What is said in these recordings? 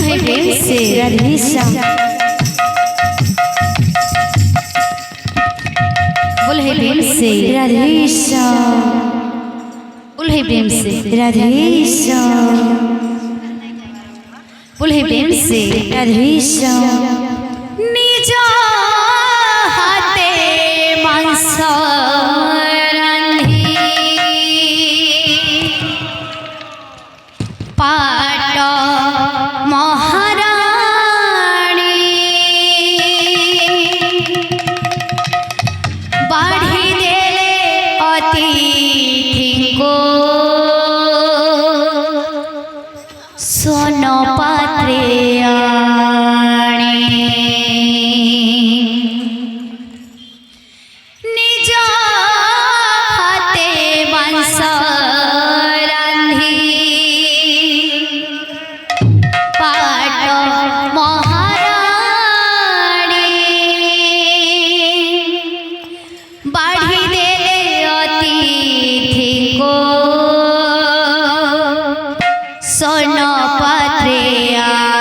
है प्रेम से राधे श्याम। बोल है प्रेम से राधे श्याम। बोल है प्रेम से राधे श्याम। बोल है प्रेम से राधे श्याम। निज हाथे मांस रांधी पाट महाराणी बाढ़ी देले अतिथि को सोन पात्रे आणी निज हाथे मांस रांधी पाट महाराणी बाढ़ी देले अतिथि को सोन पात्रे आणी।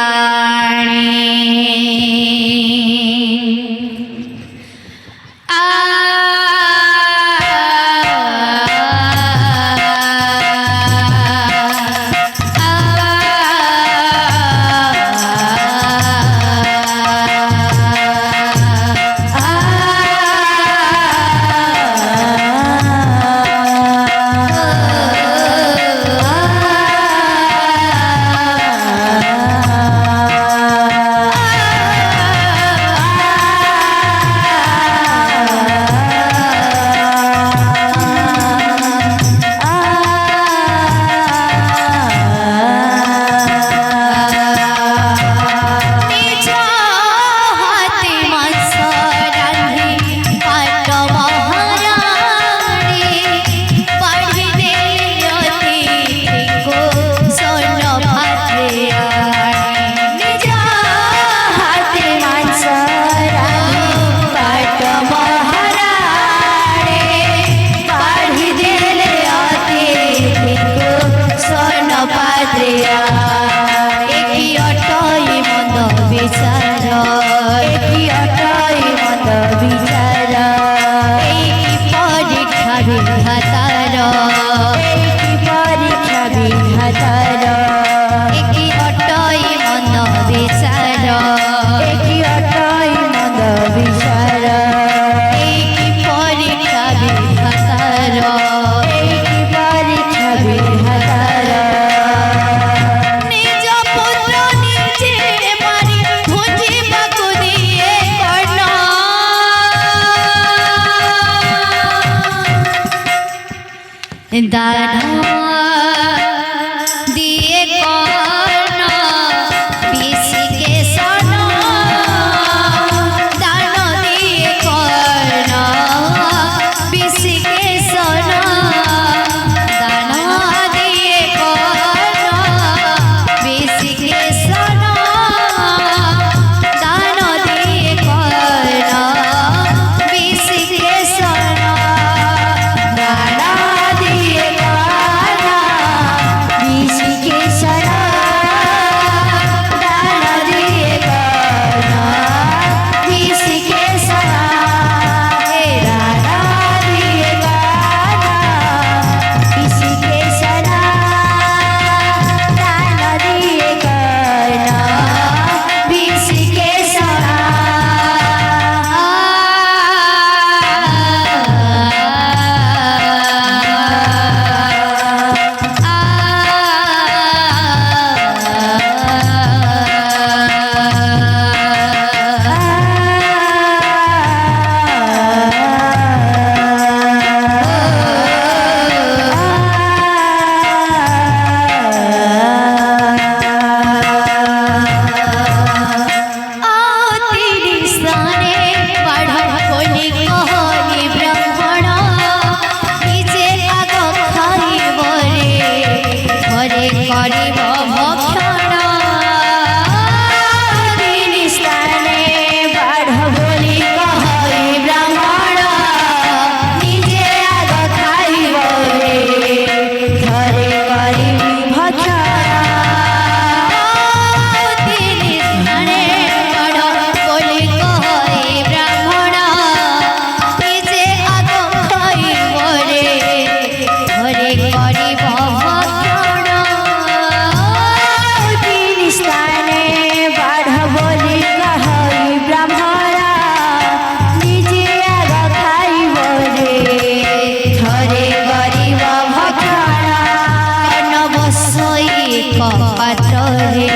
पात्र रे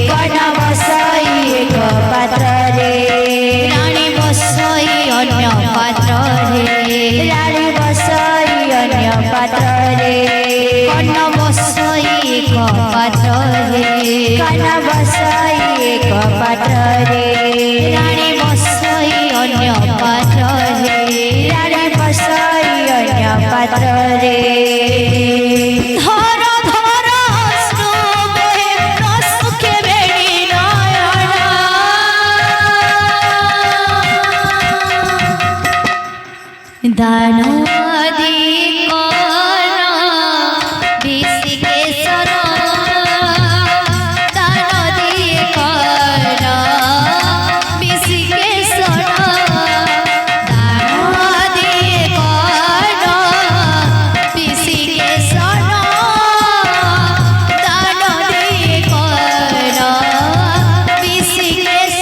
कन्या बसाई एक पात्र रे रानी बसाई अन्य पात्र रे रानी बसाई अन्य पात्र रे कन्या बसाई एक पात्र रे कन्या बसाई एक पात्र रे रानी बसाई अन्य पात्र रे रानी बसाई अन्य पात्र रे दानदी कना बिसी केसर दानदी कना बिसी केसर दानदी कना बिसी केसर दानदी कना बिसी केसर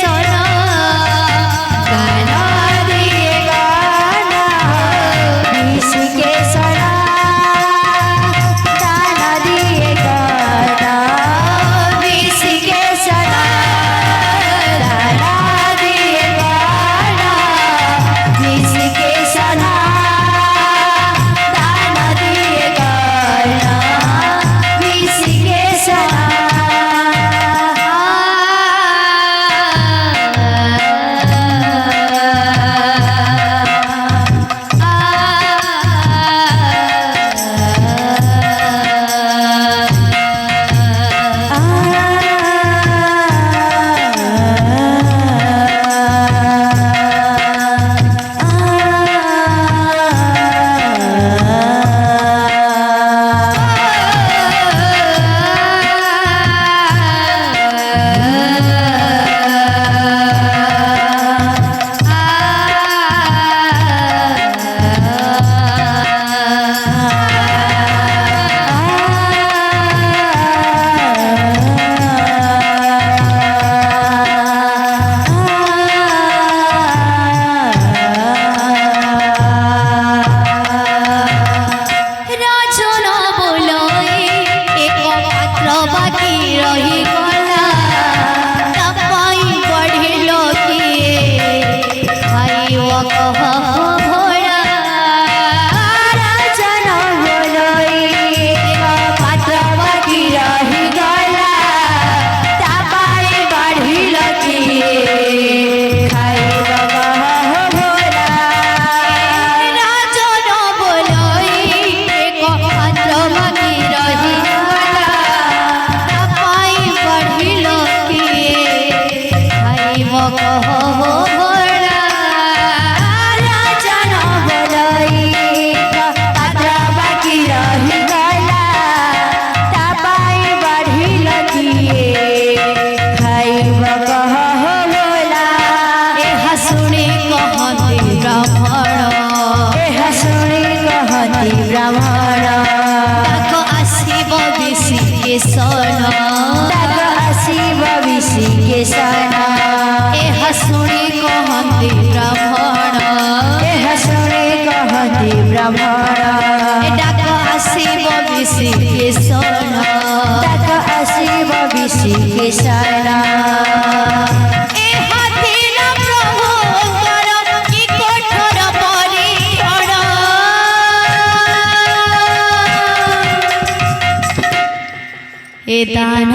दान